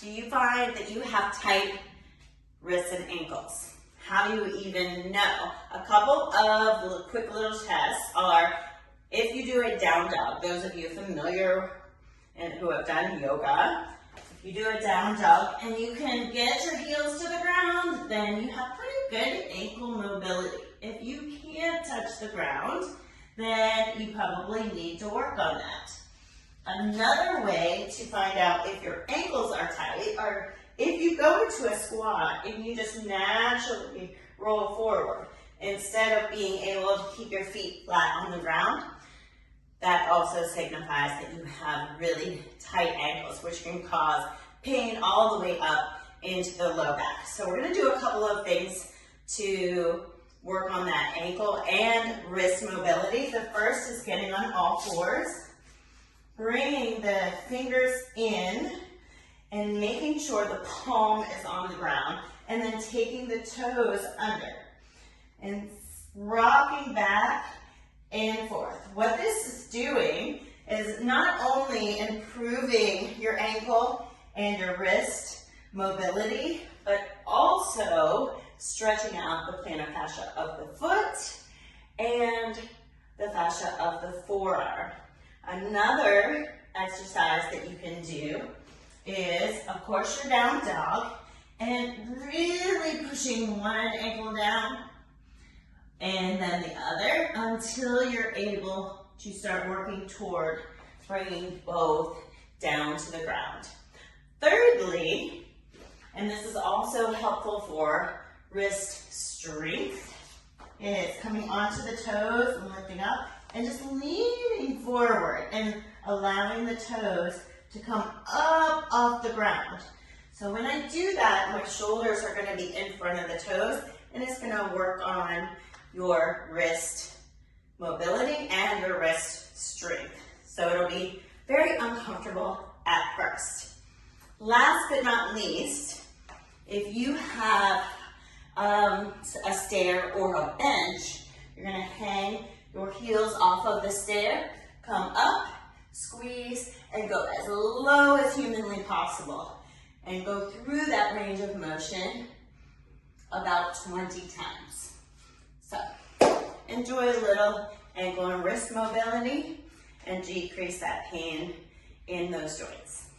Do you find that you have tight wrists and ankles? How do you even know? A couple of quick little tests are, if you do a down dog, those of you familiar and who have done yoga, if you do a down dog and you can get your heels to the ground, then you have pretty good ankle mobility. If you can't touch the ground, then you probably need to work on that. Another way to find out if your ankles are tight are if you go into a squat and you just naturally roll forward instead of being able to keep your feet flat on the ground. That also signifies that you have really tight ankles, which can cause pain all the way up into the low back. So we're going to do a couple of things to work on that ankle and wrist mobility. The first is getting on all fours, bringing the fingers in and making sure the palm is on the ground, and then taking the toes under and rocking back and forth. What this is doing is not only improving your ankle and your wrist mobility, but also stretching out the plantar fascia of the foot and the fascia of the forearm. Another exercise that you can do is, of course, your down dog, and really pushing one ankle down and then the other until you're able to start working toward bringing both down to the ground. Thirdly, and this is also helpful for wrist strength, is coming onto the toes and lifting up and just leaning forward and allowing the toes to come up off the ground. So when I do that, my shoulders are going to be in front of the toes, and it's going to work on your wrist mobility and your wrist strength. So it'll be very uncomfortable at first. Last but not least, if you have a stair or a bench, you're going to hang your heels off of the stair, come up, squeeze, and go as low as humanly possible. And go through that range of motion about 20 times. So enjoy a little ankle and wrist mobility and decrease that pain in those joints.